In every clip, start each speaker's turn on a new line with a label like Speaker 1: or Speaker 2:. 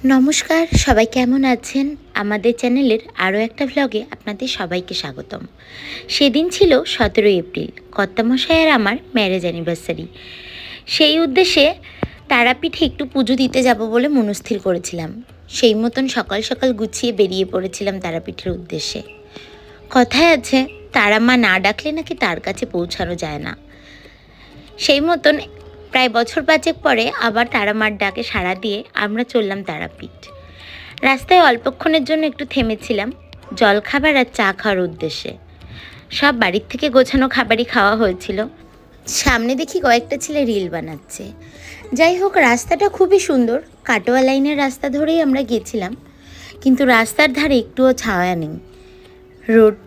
Speaker 1: নমস্কার, সবাই কেমন আছেন? আমাদের চ্যানেলের আরও একটা ভ্লগে আপনাদের সবাইকে স্বাগতম। সেদিন ছিল 17 এপ্রিল, কর্তামশাই আর আমার ম্যারেজ অ্যানিভার্সারি। সেই উদ্দেশ্যে তারাপীঠে একটু পুজো দিতে যাব বলে মনস্থির করেছিলাম। সেই মতন সকাল সকাল গুছিয়ে বেরিয়ে পড়েছিলাম তারাপীঠের উদ্দেশ্যে। কথায় আছে, তারা মা না ডাকলে নাকি তার কাছে পৌঁছানো যায় না। সেই মতন প্রায় বছর 5 পরে আবার তারা মার ডাকে সাড়া দিয়ে আমরা চললাম তারাপীঠ। রাস্তায় অল্পক্ষণের জন্য একটু থেমেছিলাম জলখাবার আর চা খাওয়ার উদ্দেশ্যে। সব বাড়ির থেকে গোছানো খাবারই খাওয়া হয়েছিল। সামনে দেখি কয়েকটা ছেলে রিল বানাচ্ছে। যাই হোক, রাস্তাটা খুবই সুন্দর। কাটোয়া লাইনের রাস্তা ধরেই আমরা গেছিলাম, কিন্তু রাস্তার ধারে একটুও ছায়া নেই। রোড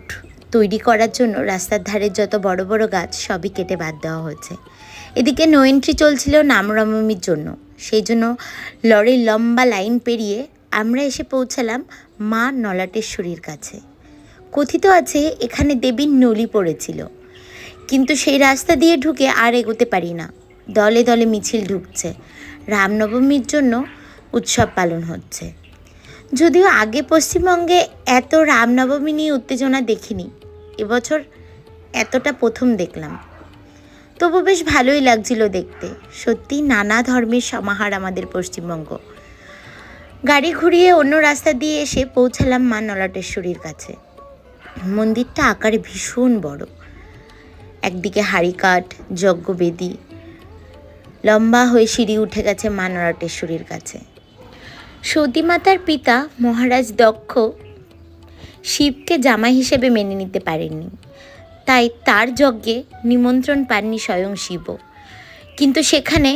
Speaker 1: তৈরি করার জন্য রাস্তার ধারে যত বড় বড় গাছ সবই কেটে বাদ দেওয়া হয়েছে। এদিকে নো এন্ট্রি চলছিল রামনবমীর জন্য, সেই জন্য লরির লম্বা লাইন পেরিয়ে আমরা এসে পৌঁছালাম মা নলাটেশ্বরীর কাছে। কথিত আছে এখানে দেবীর নলি পড়েছিল, কিন্তু সেই রাস্তা দিয়ে ঢুকে আর এগোতে পারি না। দলে দলে মিছিল ঢুকছে, রামনবমীর জন্য উৎসব পালন হচ্ছে। যদিও আগে পশ্চিমবঙ্গে এত রামনবমী নিয়ে উত্তেজনা দেখিনি, এবছর এতটা প্রথম দেখলাম। তবু বেশ ভালোই লাগছিল দেখতে। সত্যি নানা ধর্মের সমাহার আমাদের পশ্চিমবঙ্গ। গাড়ি ঘুরিয়ে অন্য রাস্তা দিয়ে এসে পৌঁছালাম মা নলাটেশ্বরীর কাছে। মন্দিরটা আকারে ভীষণ বড়। একদিকে হাড়িকাঠ, যজ্ঞবেদী, লম্বা হয়ে সিঁড়ি উঠে গেছে মা নলাটেশ্বরীর কাছে। সতীমাতার পিতা মহারাজ দক্ষ শিবকে জামাই হিসেবে মেনে নিতে পারেননি, তাই তার যজ্ঞে নিমন্ত্রণ পাননি স্বয়ং শিব। কিন্তু সেখানে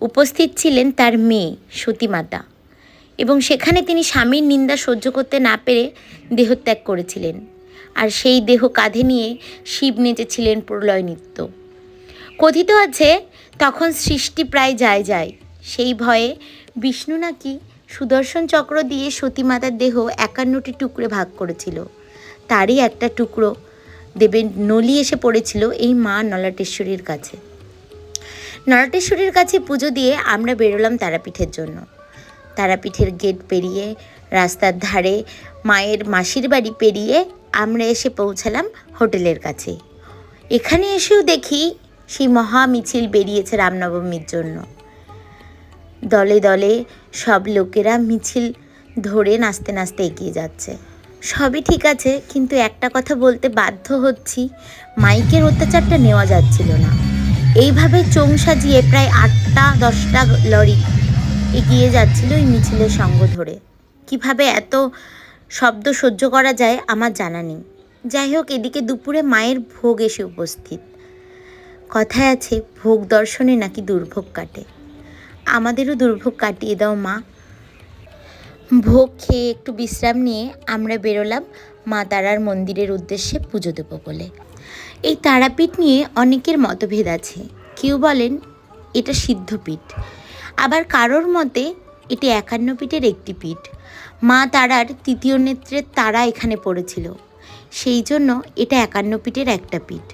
Speaker 1: উপস্থিত ছিলেন তার মেয়ে সতীমাতা, এবং সেখানে তিনি স্বামীর নিন্দা সহ্য করতে না পেরে দেহত্যাগ করেছিলেন। আর সেই দেহ কাঁধে নিয়ে শিব নেচেছিলেন প্রলয় নৃত্য। কথিত আছে তখন সৃষ্টি প্রায় যায়। সেই ভয়ে বিষ্ণু নাকি সুদর্শন চক্র দিয়ে সতীমাতার দেহ 51টি টুকরে ভাগ করেছিল। তারই একটা টুকরো দেবের নলি এসে পড়েছিল এই মা নলাটেশ্বরীর কাছে। নলাটেশ্বরীর কাছে পুজো দিয়ে আমরা বেরোলাম তারাপীঠের জন্য। তারাপীঠের গেট পেরিয়ে রাস্তার ধারে মায়ের মাসির বাড়ি পেরিয়ে আমরা এসে পৌঁছালাম হোটেলের কাছে। এখানে এসেও দেখি সেই মহা মিছিল বেরিয়েছে রামনবমীর জন্য। দলে দলে সব লোকেরা মিছিল ধরে নাচতে নাচতে এগিয়ে যাচ্ছে। সবই ঠিক আছে, কিন্তু একটা কথা বলতে বাধ্য হচ্ছি, মাইকের অত্যাচারটা নেওয়া যাচ্ছিল না। এইভাবে চোং সাজিয়ে প্রায় 8টা-10টা লরি এগিয়ে যাচ্ছিল এই মিছিলের সঙ্গ ধরে। কিভাবে এত শব্দ সহ্য করা যায় আমার জানা নেই। যাই হোক, এদিকে দুপুরে মায়ের ভোগ এসে উপস্থিত। কথায় আছে ভোগ দর্শনে নাকি দুর্ভোগ কাটে। আমাদেরও দুর্ভোগ কাটিয়ে দাও মা। ভোগ খেয়ে একটু বিশ্রাম নিয়ে আমরা বেরোলাম মা তারার মন্দিরের উদ্দেশ্যে পুজো দেবো বলে। এই তারাপীঠ নিয়ে অনেকের মতভেদ আছে। কেউ বলেন এটা সিদ্ধপীঠ, আবার কারোর মতে এটি 51 পীঠের একটি পীঠ। মা তারার তৃতীয় নেত্রের তারা এখানে পড়েছিল, সেই জন্য এটা 51 পীঠের একটা পীঠ।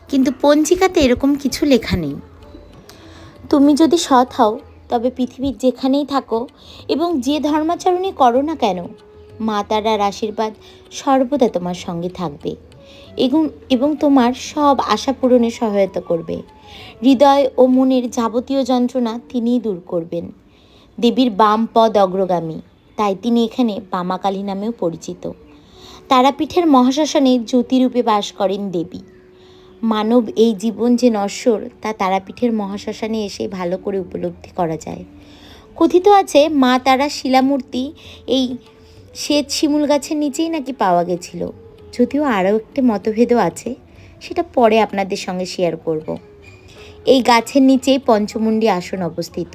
Speaker 1: কিন্তু পঞ্জিকাতে এরকম কিছু লেখা নেই। তুমি যদি সৎ হও তবে পৃথিবীর যেখানেই থাকো এবং যে ধর্মাচরণই করো না কেন, মা তারার আশীর্বাদ সর্বদা তোমার সঙ্গে থাকবে এবং তোমার সব আশা পূরণে সহায়তা করবে। হৃদয় ও মনের যাবতীয় যন্ত্রণা তিনিই দূর করবেন। দেবীর বাম পদ অগ্রগামী, তাই তিনি এখানে বামাকালী নামেও পরিচিত। তারাপীঠের মহাশ্মশানে জ্যোতিরূপে বাস করেন দেবী। মানব এই জীবন যে নশ্বর তা তারাপীঠের মহাশ্মশানে এসে ভালো করে উপলব্ধি করা যায়। কথিত আছে মা তারা শিলামূর্তি এই শ্বেত শিমুল গাছের নিচেই নাকি পাওয়া গেছিল। যদিও আরও একটি মতভেদও আছে, সেটা পরে আপনাদের সঙ্গে শেয়ার করব। এই গাছের নিচেই পঞ্চমুণ্ডী আসন অবস্থিত,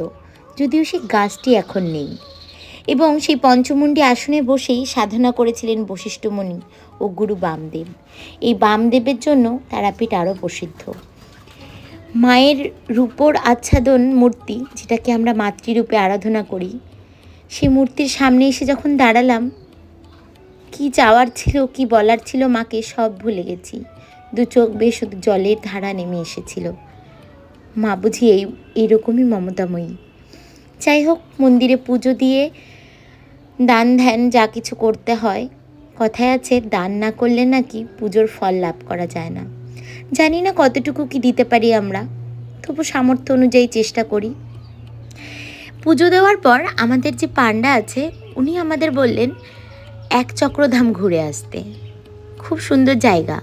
Speaker 1: যদিও সেই গাছটি এখন নেই। এবং সেই পঞ্চমুণ্ডী আসনে বসেই সাধনা করেছিলেন বশিষ্ঠ মুনি ও গুরু বামদেব। এই বামদেবের জন্য তারাপীঠ আরও প্রসিদ্ধ। মায়ের রূপোর আচ্ছাদন মূর্তি, যেটাকে আমরা মাতৃরূপে আরাধনা করি, সেই মূর্তির সামনে এসে যখন দাঁড়ালাম, কি চাওয়ার ছিল, কি বলার ছিল মাকে সব ভুলে গেছি। দু চোখ বেয়ে শুধু জলের ধারা নেমে এসেছিল। মা বুঝি এইরকমই মমতাময়ী। যাই হোক, মন্দিরে পুজো দিয়ে দান ধ্যান যা কিছু করতে হয়, কথায় আছে দান না করলে নাকি পুজোর ফল লাভ করা যায় না। জানি না কতটুকু কি দিতে পারি আমরা, তবু সামর্থ্য অনুযায়ী চেষ্টা করি। পুজো দেওয়ার পর আমাদের যে পান্ডা আছে উনি আমাদের বললেন এক চক্রধাম ঘুরে আসতে। খুব সুন্দর জায়গা।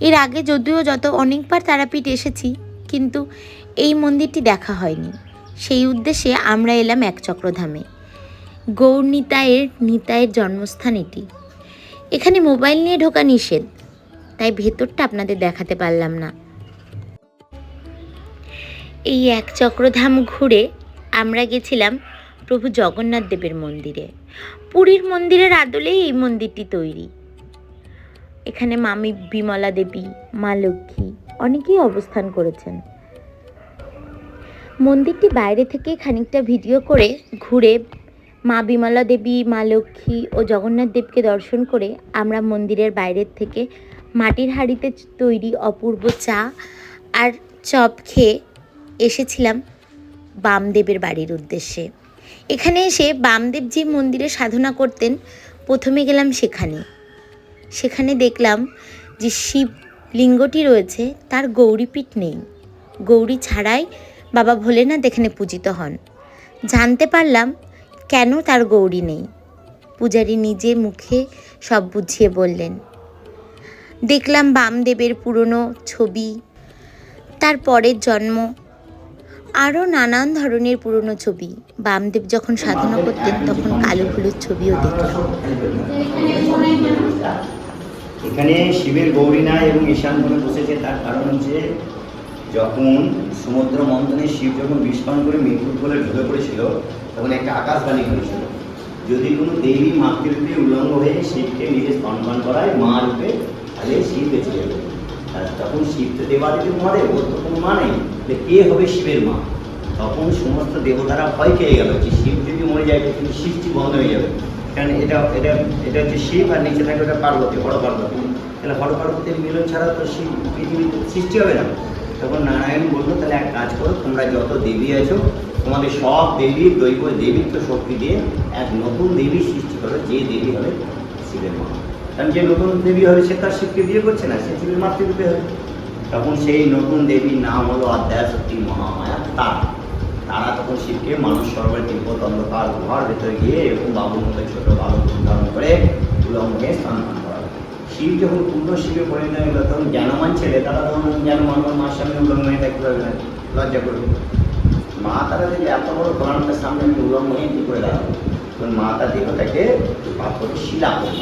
Speaker 1: এর আগে যদিও অনেকবার তারাপীঠ এসেছি, কিন্তু এই মন্দিরটি দেখা হয়নি। সেই উদ্দেশ্যে আমরা এলাম এক চক্রধামে। গৌর নিতাইয়ের জন্মস্থান এটি। এখানে মোবাইল নিয়ে ঢোকা নিষেধ, তাই ভেতরটা আপনাদের দেখাতে পারলাম না। এই এক চক্রধাম ঘুরে আমরা গেছিলাম প্রভু জগন্নাথ দেবের মন্দিরে। পুরীর মন্দিরের আদলেই এই মন্দিরটি তৈরি। এখানে মামি বিমলা দেবী, মা লক্ষ্মী অনেকেই অবস্থান করেছেন। মন্দিরটি বাইরে থেকে খানিকটা ভিডিও করে ঘুরে মা বিমলা দেবী, মা লক্ষ্মী ও জগন্নাথ দেবকে দর্শন করে আমরা মন্দিরের বাইরের থেকে মাটির হাঁড়িতে তৈরি অপূর্ব চা আর চপ খেয়ে এসেছিলাম বামদেবের বাড়ির উদ্দেশ্যে। এখানে এসে বামদেব যে মন্দিরে সাধনা করতেন, প্রথমে গেলাম সেখানে দেখলাম যে শিব লিঙ্গটি রয়েছে, তার গৌরীপীঠ নেই। গৌরী ছাড়াই বাবা ভোলেনাথ এখানে পূজিত হন। জানতে পারলাম কেন তার গৌরী নেই। পূজারী নিজে মুখে সব বুঝিয়ে বললেন। দেখলাম বামদেবের পুরনো ছবি, তার পরের জন্ম, আরও নানান ধরনের পুরনো ছবি। বামদেব যখন সাধনা করতেন তখন কালো হলুদ ছবিও দেখলাম।
Speaker 2: এখানে শিবের গৌরী নাই এবং ঈশান কোণে বসেছে, তার কারণ হচ্ছে যখন সমুদ্র মন্থনে শিব যখন বিস্ফোরণ করে মৃত্যুর কোলে ঢুকে পড়েছিল, তখন একটা আকাশবাণী হয়েছিল, যদি কোনো দেবী মাতৃরূপে উল্লঙ্ঘ হয়ে শিবকে নিজে স্তনপান করায় মা রূপে, তাহলে শিব বেঁচে যাবে। আর তখন শিব তো দেবাদিদেব মহাদেব, ওর তো কোনো মা নেই, কে হবে শিবের মা? তখন সমস্ত দেবতারা ভয় পেয়ে গেল যে শিব যদি মরে যায় কিন্তু সৃষ্টি বন্ধ হয়ে যাবে। কারণ এটা হচ্ছে শিব, আর নিচে থাকে ওটা পার্বতী, হর পার্বতী। তাহলে হর পার্বতীর মিলন ছাড়া তো শিব পৃথিবীতে সৃষ্টি হবে না। তখন নারায়ণ বললো, তাহলে এক কাজ করো, তোমরা যত দেবী আছো তোমাদের সব দেবীর দৈব দেবীত্ব শক্তি দিয়ে এক নতুন দেবী সৃষ্টি করো, যে দেবী হবে শিবের মা। কারণ যে নতুন দেবী হবে সে তার শিবকে বিয়ে করছে না, সে শিবের মাতৃরূপে হবে। তখন সেই নতুন দেবীর নাম হলো আদ্যা শক্তি মহামায়া তারা তখন শিবকে মানুষ সরোবরের তিব্বত অন্ধকার গুহার ভেতরে গিয়ে এরকম বাবুর মতো ছোট বালক ধারণ করে উলঙ্গে স্নান করা। শিব যখন পূর্ণ শিবে পরিণত হল, তখন জ্ঞানমান ছেলে তারা তখন জ্ঞানমান মার সামনে উলঙ্গ হয়ে থাকতে পারবে না, লজ্জা করবে। মা তারা যে এত বড় কোরআনটার সামনে আমি উলঙ্গ হয়ে কী করে দাঁড়াবো? তখন মা তার দেহটাকে পাথরে শিলা করে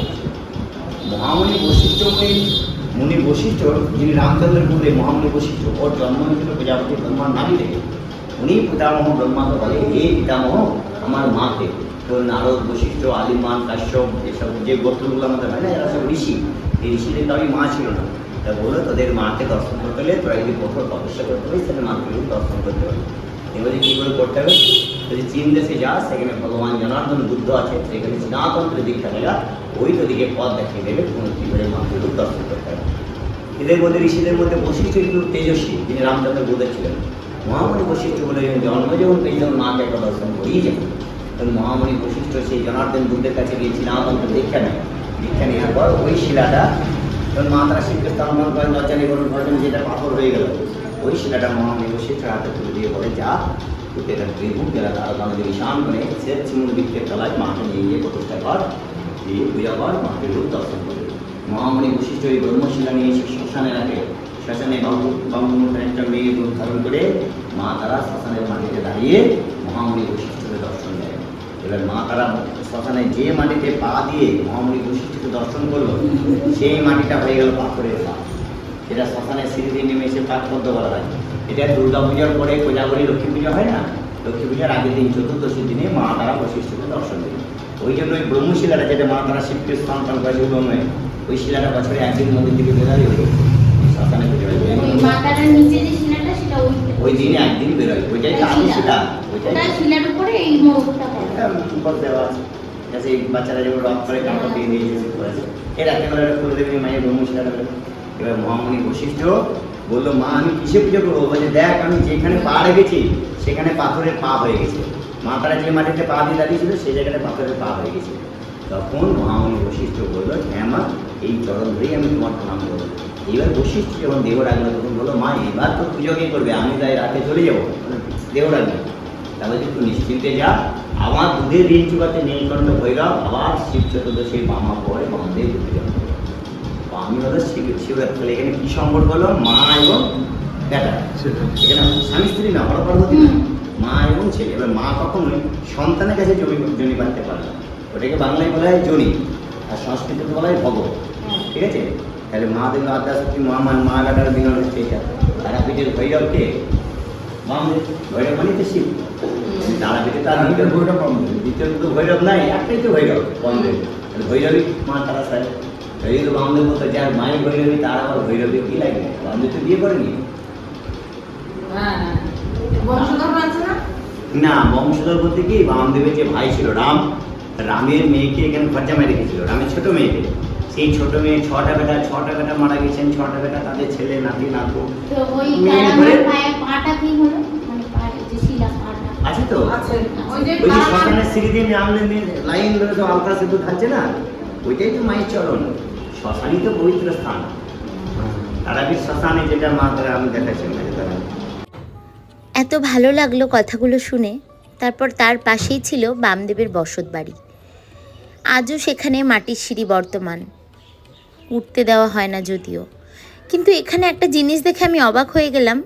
Speaker 2: মহামণি বশিষ্ঠ মুনি বশিষ্ঠ, যিনি রামচন্দ্রের পুত্রে মহামণি বশিষ্ঠ, ওর জন্ম হয়েছিল প্রজাপতি ব্রহ্মার নাভি থেকে। উনি পিতামহ ব্রহ্মাকে বলে, হে পিতামহ আমার মাকে। তো নারদ, বশিষ্ঠ, আলিমান, কাশ্যপ, এসব যে গোত্রগুলো আমাদের হয় না, এরা সব ঋষি। এই ঋষিদের কারোই মা ছিল না। তা বলে তোদের মাকে দর্শন করতে হলে তোরা যদি কঠোর তপস্যা করতে হবে, সেটা মাকে দর্শন করতে হবে। এবারে কী করে করতে হবে? যদি চীন দেশে যাস, সেখানে ভগবান জনার্দন বুদ্ধ আছে, সেখানে সনাতন্ত্রের দীক্ষা দেওয়া, ওই তোদিকে পথ দেখিয়ে দেবে কোন কী করে মাকে দর্শন করতে হবে। এদের মধ্যে ঋষিদের মধ্যে বশিষ্ঠ কিন্তু তেজস্বী, যিনি রামচন্দ্র বুদ্ধ ছিলেন। মহামণি বশিষ্ঠ বলে জন্ম যখন পেয়ে যখন মাকে একটা দর্শন করেই যাবে, তখন মহামণি বশিষ্ঠ সেই জনার্দন বুদ্ধের কাছে গিয়ে সনাতন্ত্র দীক্ষা নেয়। দীক্ষা নেওয়ার পর ওই শিলাটা তখন মা তারা শিবকে স্থাপন করেন, লজ্জানি করেন, যেটা পাথর হয়ে গেল, ওই শিলাটা মহামণি বশিষ্ঠের হাতে তুলে দিয়ে বলে, যা তুই এটা ত্রিভুজ জেলা তারা আমাদের ঈশান করে সে চিমুর বৃক্ষের তলায় মাকে নিয়ে গিয়ে প্রতিষ্ঠা কর, দিয়ে পূজা কর, মাকে রূপ দর্শন করে। মহামণি বশিষ্ঠ ওই ব্রহ্মশিলা নিয়ে এসে শ্মশানে রাখে। শ্মশানে বামুনের একটা মেয়ে রূপ ধারণ করে মা তারা শ্মশানের মাটিতে দাঁড়িয়ে মহামণি বশিষ্ঠকে দর্শন দেয়। এবার মা তারা শ্মশানে যে মাটিতে পা দিয়ে মহামণি বশিষ্ঠকে দর্শন করলো, সেই মাটিটা হয়ে গেল পাথরের পা। যেটা শ্মশানের সিঁড়ি নেমে এসে পাঠপদ্ম বলা হয়। এটা দুর্গা পূজার পরে কোজাগরী লক্ষ্মী পূজা হয় না, লক্ষ্মী পূজার আগের দিন চতুর্দশীর দিনে মা তারা বশিষ্ঠকে দর্শন দেবে। ওই জন্য ওই ব্রহ্মশিলাটা, যেটা মা তারা শিবকে স্থান করে উলঙ্গে, ওই শিলাটা বছরে একদিন মন্দির থেকে বেরোয়, শ্মশানে ওই দিনে একদিন বেরোয়, ওইটাই আদি শিলা, ওইটাই দেওয়া আছে। এই বাচ্চারা যেমন রথ করে কাপড় দিয়ে দিয়েছে, এর একেবারে করে দেবে মায়ের ব্রহ্মশিলাটা। এবার মহামণি বশিষ্ঠ বললো, মা আমি কিসে পুজো করবো? বলছে, দেখ আমি যেখানে পা রেখেছি সেখানে পাথরের পা হয়ে গেছে, মা তারা যে মাটিতে পা দিয়ে দাঁড়িয়েছিল সেই জায়গাটা পাথরের পা হয়ে গেছিল। তখন মহামণি বশিষ্ঠ বললো, হ্যাঁ মা, এই চরণ ধরেই আমি তোমার প্রণাম করবো। এইবার বশিষ্ঠ যখন দেহ রাখলো তখন বললো, মা এবার তো পুজোকে করবে, আমি তাই রাতে চলে যাবো, দেহ রাখবে। তাহলে একটু নিশ্চিন্তে যা, আমার দুধের ঋণ চুকাতে নীলকণ্ঠ ভৈরব, আবার শিব চতুর্দশীর বামা পরে বামদেব ঘুরতে যাবো। আমি হলো শিবরাত্রি। এখানে কি সম্পর্ক হলো? মা এবং বেটা, এখানে স্বামী স্ত্রী না, বড় পার্বতী না, মা এবং ছেলে। এবার মা কখনোই সন্তানের কাছে জমি বাঁধতে পারে না, ওটাকে বাংলায় বলা হয় জনি, আর সংস্কৃতিতে বলা হয় ভগব। ঠিক আছে? তাহলে মা দেব আদ্যাশক্তি মহামান, মা বেটার মিলন হচ্ছে এটা। তারাপীঠের ভৈরবকে বামদেব, ভৈরব মানে তো শিব, তারাপীঠে তার ভৈরব বামদেব, দ্বিতীয় তো ভৈরব নাই, একটাই তো ভৈরব বামদেব। ভৈরবী মা তারা সাহেব, এই তো বামদেব মতো যার মায়ের ভৈরবী, তার আবার ভৈরবী কি লাগে? বামদেব তো বিয়ে করেনি না। বংশধর বলতে কি, বামদেবের যে ভাই ছিল রাম, রামের মেয়েকে এখানে খরচা মেরে রেখেছিল, রামের ছোট মেয়েকে। সেই ছোট মেয়ে 6টা বেটা মারা গেছেন, 6টা বেটা তাদের ছেলে নাতি নাতু আছে তো। ওই যে শ্মশানের স্মৃতি লাইন ধরে তো আলতা সেতু থাকছে না, ওইটাই তো মায়ের চরণ। শ্মশানই তো পবিত্র স্থান। তারাপীঠ শ্মশানে যেটা মা তারা আমি দেখাচ্ছি।
Speaker 1: এত ভালো লাগলো কথাগুলো শুনে। তারপর তার পাশেই ছিল বামদেবের বসত বাড়ি। আজও সেখানে মাটির সিঁড়ি বর্তমান, উঠতে দেওয়া হয় না যদিও। কিন্তু এখানে একটা জিনিস দেখে আমি অবাক হয়ে গেলাম।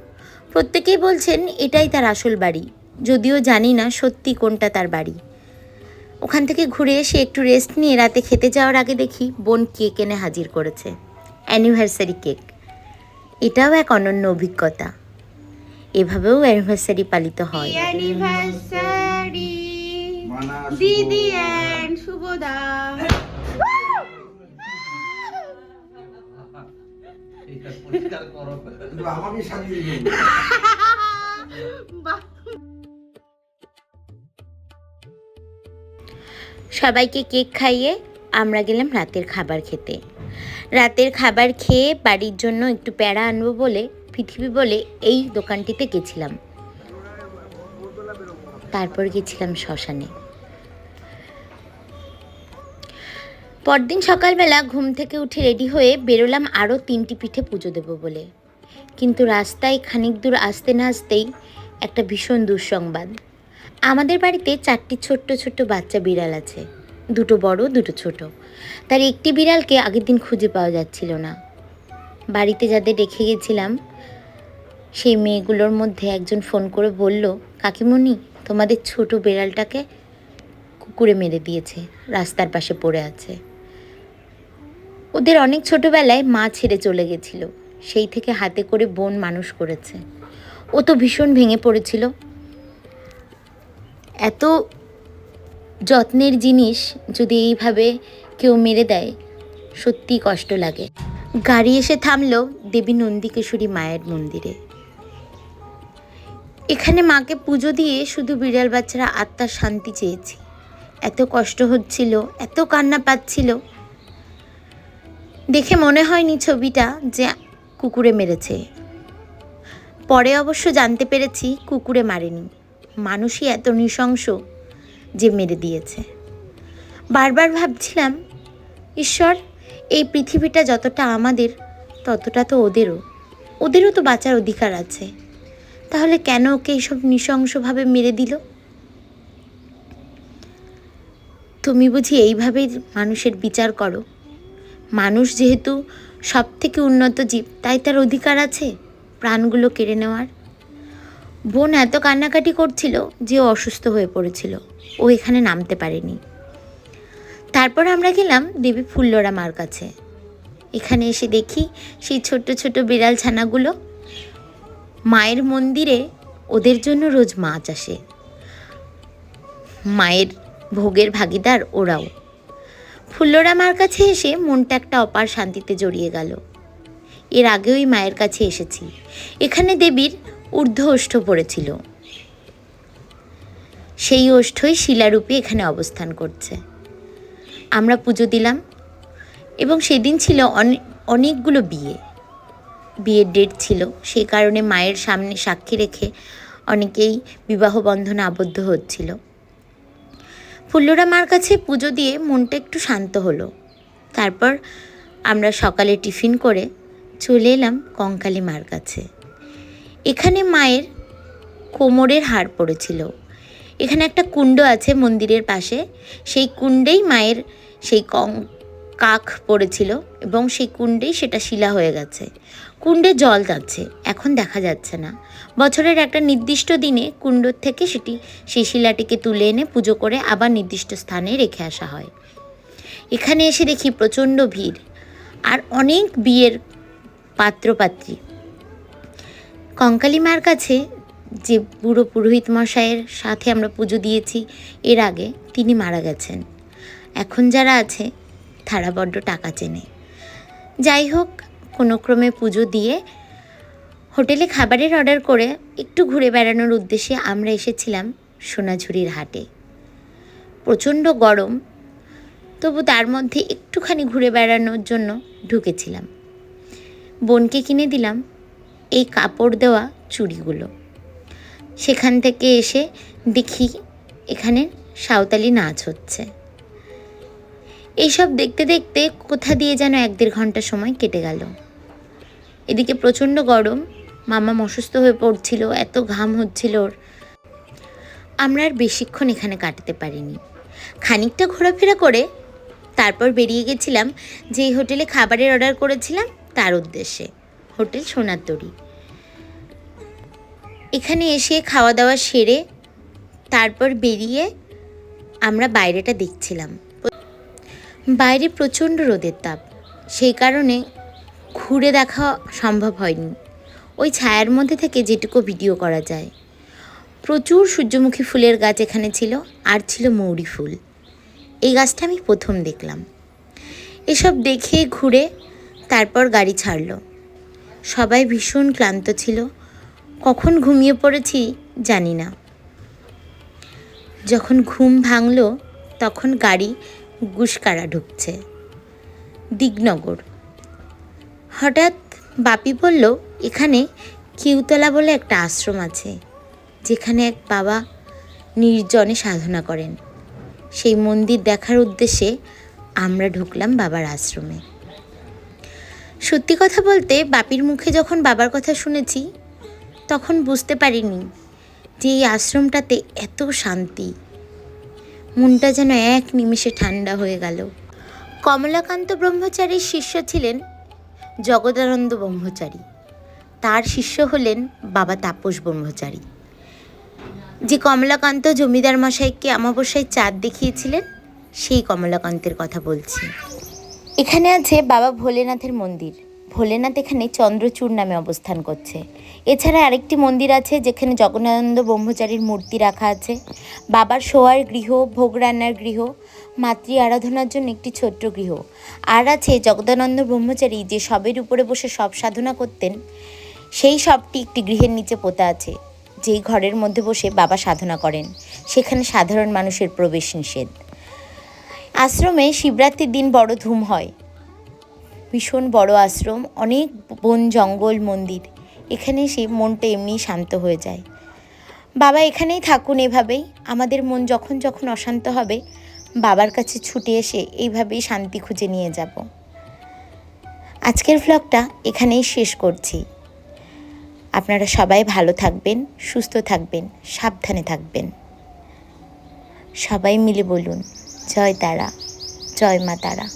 Speaker 1: প্রত্যেকেই বলছেন এটাই তার আসল বাড়ি, যদিও জানি না সত্যি কোনটা তার বাড়ি। ওখান থেকে ঘুরে এসে একটু রেস্ট নিয়ে রাতে খেতে যাওয়ার আগে দেখি বোন কেক এনে হাজির করেছে, অ্যানিভার্সারি কেক। এটাও এক অনন্য অভিজ্ঞতা। এভাবেও অ্যানিভার্সারি পালিত হয়।
Speaker 3: অ্যানিভার্সারি দিদি এন্ড শুভদা।
Speaker 1: সবাইকে কেক খাইয়ে আমরা গেলাম রাতের খাবার খেতে। রাতের খাবার খেয়ে বাড়ির জন্য একটু প্যাড়া আনবো বলে পৃথিবী বলে এই দোকানটিতে গেছিলাম। তারপর গেছিলাম শ্মশানে। পরদিন সকালবেলা ঘুম থেকে উঠে রেডি হয়ে বেরোলাম আরও 3টি পীঠে পুজো দেবো বলে। কিন্তু রাস্তায় খানিক দূর আসতে না আসতেই একটা ভীষণ দুঃসংবাদ। আমাদের বাড়িতে 4টি ছোট্ট ছোট্ট বাচ্চা বিড়াল আছে, 2টো বড় 2টো ছোট। তার একটি বিড়ালকে আগের দিন খুঁজে পাওয়া যাচ্ছিল না। বাড়িতে যাদের রেখে গেছিলাম সেই মেয়েগুলোর মধ্যে একজন ফোন করে বলল, কাকিমণি তোমাদের ছোট বিড়ালটাকে কুকুরে মেরে দিয়েছে, রাস্তার পাশে পড়ে আছে। ওদের অনেক ছোটবেলায় মা ছেড়ে চলে গেছিল, সেই থেকে হাতে করে বোন মানুষ করেছে। ও তো ভীষণ ভেঙে পড়েছিল। এত যত্নের জিনিস যদি এইভাবে কেউ মেরে দেয়, সত্যি কষ্ট লাগে। গাড়ি এসে থামলো দেবী নন্দিকেশ্বরী মায়ের মন্দিরে। এখানে মাকে পুজো দিয়ে শুধু বিড়াল বাচ্চারা আত্মার শান্তি চেয়েছি। এত কষ্ট হচ্ছিল, এত কান্না পাচ্ছিল, দেখে মনে হয়নি ছবিটা যে কুকুরে মেরেছে। পরে অবশ্য জানতে পেরেছি কুকুরে মারেনি, মানুষই এত নৃশংস যে মেরে দিয়েছে। বারবার ভাবছিলাম, ঈশ্বর, এই পৃথিবীটা যতটা আমাদের ততটা তো ওদেরও তো বাঁচার অধিকার আছে। তাহলে কেন ওকে এইসব নৃশংসভাবে মেরে দিল? তুমি বুঝি এইভাবেই মানুষের বিচার করো? মানুষ যেহেতু সব থেকে উন্নত জীব, তাই তার অধিকার আছে প্রাণগুলো কেড়ে নেওয়ার। বোন এত কান্নাকাটি করছিল যে ও অসুস্থ হয়ে পড়েছিল, ও এখানে নামতে পারেনি। তারপর আমরা গেলাম দেবী ফুল্লরা মার কাছে। এখানে এসে দেখি সেই ছোট্ট ছোট বিড়াল ছানাগুলো। মায়ের মন্দিরে ওদের জন্য রোজ মাছ আসে, মায়ের ভোগের ভাগিদার ওরাও। ফুল্লরা মার কাছে এসে মনটা একটা অপার শান্তিতে জড়িয়ে গেল। এর আগেওই মায়ের কাছে এসেছি। এখানে দেবীর ঊর্ধ্ব ওষ্ঠ পড়েছিল, সেই ওষ্ঠই শিলারূপে এখানে অবস্থান করছে। আমরা পুজো দিলাম এবং সেদিন ছিল অনেকগুলো বিয়ের ডেট ছিল। সেই কারণে মায়ের সামনে সাক্ষী রেখে অনেকেই বিবাহ বন্ধনে আবদ্ধ হচ্ছিল। ফুল্লরা মার কাছে পুজো দিয়ে মনটা একটু শান্ত হলো। তারপর আমরা সকালে টিফিন করে চলে এলাম কঙ্কালী মার কাছে। এখানে মায়ের কোমরের হাড় পড়েছিল। এখানে একটা কুণ্ড আছে মন্দিরের পাশে, সেই কুণ্ডেই মায়ের সেই কাক পড়েছিল এবং সেই কুণ্ডেই সেটা শিলা হয়ে গেছে। কুণ্ডে জল যাচ্ছে, এখন দেখা যাচ্ছে না। বছরের একটা নির্দিষ্ট দিনে কুণ্ডর থেকে সেই শিলাটিকে তুলে এনে পুজো করে আবার নির্দিষ্ট স্থানে রেখে আসা হয়। এখানে এসে দেখি প্রচণ্ড ভিড় আর অনেক বিয়ের পাত্রপাত্রী। কঙ্কালী মার কাছে যে বুড়ো পুরোহিত মশাইয়ের সাথে আমরা পুজো দিয়েছি এর আগে, তিনি মারা গেছেন। এখন যারা আছে তারা বড্ড টাকা চেনে। যাই হোক, কোনো ক্রমে পুজো দিয়ে হোটেলে খাবারের অর্ডার করে একটু ঘুরে বেড়ানোর উদ্দেশ্যে আমরা এসেছিলাম সোনাঝুরির হাটে। প্রচণ্ড গরম, তবু তার মধ্যে একটুখানি ঘুরে বেড়ানোর জন্য ঢুকেছিলাম। বোনকে কিনে দিলাম এই কাপড় দেওয়া চুড়িগুলো। সেখান থেকে এসে দেখি এখানে সাঁওতালি নাচ হচ্ছে। এইসব দেখতে দেখতে কোথা দিয়ে যেন 1-1.5 ঘন্টা সময় কেটে গেল। এদিকে প্রচণ্ড গরম, মামা অসুস্থ হয়ে পড়ছিল, এত ঘাম হচ্ছিল ওর। আমরা আর বেশিক্ষণ এখানে কাটাতে পারিনি। খানিকটা ঘোরাফেরা করে তারপর বেরিয়ে গেছিলাম যেই হোটেলে খাবারের অর্ডার করেছিলাম তার উদ্দেশ্যে, হোটেল সোনার তরী। এখানে এসে খাওয়া দাওয়া সেরে তারপর বেরিয়ে আমরা বাইরেটা দেখছিলাম। বাইরে প্রচণ্ড রোদের তাপ, সেই কারণে ঘুরে দেখা সম্ভব হয়নি। ওই ছায়ার মধ্যে থেকে যেটুকু ভিডিও করা যায়। প্রচুর সূর্যমুখী ফুলের গাছ এখানে ছিল, আর ছিল মৌরি ফুল। এই গাছটা আমি প্রথম দেখলাম। এসব দেখে ঘুরে তারপর গাড়ি ছাড়লো। সবাই ভীষণ ক্লান্ত ছিল, কখন ঘুমিয়ে পড়েছি জানি না। যখন ঘুম ভাঙলো তখন গাড়ি গুসকারা ঢুকছে দিগনগর। হঠাৎ বাপি বলল এখানে কিউতলা বলে একটা আশ্রম আছে, যেখানে এক বাবা নির্জনে সাধনা করেন। সেই মন্দির দেখার উদ্দেশ্যে আমরা ঢুকলাম বাবার আশ্রমে। সত্যি কথা বলতে বাপির মুখে যখন বাবার কথা শুনেছি তখন বুঝতে পারিনি যে এই আশ্রমটাতে এত শান্তি। মনটা যেন এক নিমেষে ঠান্ডা হয়ে গেল। কমলাকান্ত ব্রহ্মচারীর শিষ্য ছিলেন জগদানন্দ ব্রহ্মচারী, তার শিষ্য হলেন বাবা তাপস ব্রহ্মচারী। যে কমলাকান্ত জমিদার মশাইকে অমাবস্যায় চাঁদ দেখিয়েছিলেন, সেই কমলাকান্তের কথা বলছি। এখানে আছে বাবা ভোলেনাথের মন্দির। ভোলেনাথ এখানে চন্দ্রচূড় নামে অবস্থান করছে। এছাড়া আরেকটি মন্দির আছে যেখানে জগদানন্দ ব্রহ্মচারীর মূর্তি রাখা আছে। বাবার শোয়ার গৃহ, ভোগ রান্নার গৃহ, মাতৃ আরাধনার জন্য একটি ছোট্ট গৃহ। আর আছে জগদানন্দ ব্রহ্মচারী যে সবের উপরে বসে সব সাধনা করতেন, সেই সবটি একটি গৃহের নিচে পোতা আছে, যেই ঘরের মধ্যে বসে বাবা সাধনা করেন। সেখানে সাধারণ মানুষের প্রবেশ নিষেধ। আশ্রমে শিবরাত্রির দিন বড় ধুম হয়। ভীষণ বড় আশ্রম, অনেক বন জঙ্গল, মন্দির। এখানে এসে মনটা এমনি শান্ত হয়ে যায়। বাবা এখানেই থাকুন এভাবেই। আমাদের মন যখন যখন অশান্ত হবে বাবার কাছে ছুটে এসে এইভাবেই শান্তি খুঁজে নিয়ে যাব। আজকের ভ্লগটা এখানেই শেষ করছি। আপনারা সবাই ভালো থাকবেন, সুস্থ থাকবেন, সাবধানে থাকবেন। সবাই মিলে বলুন জয় তারা, জয় মা তারা।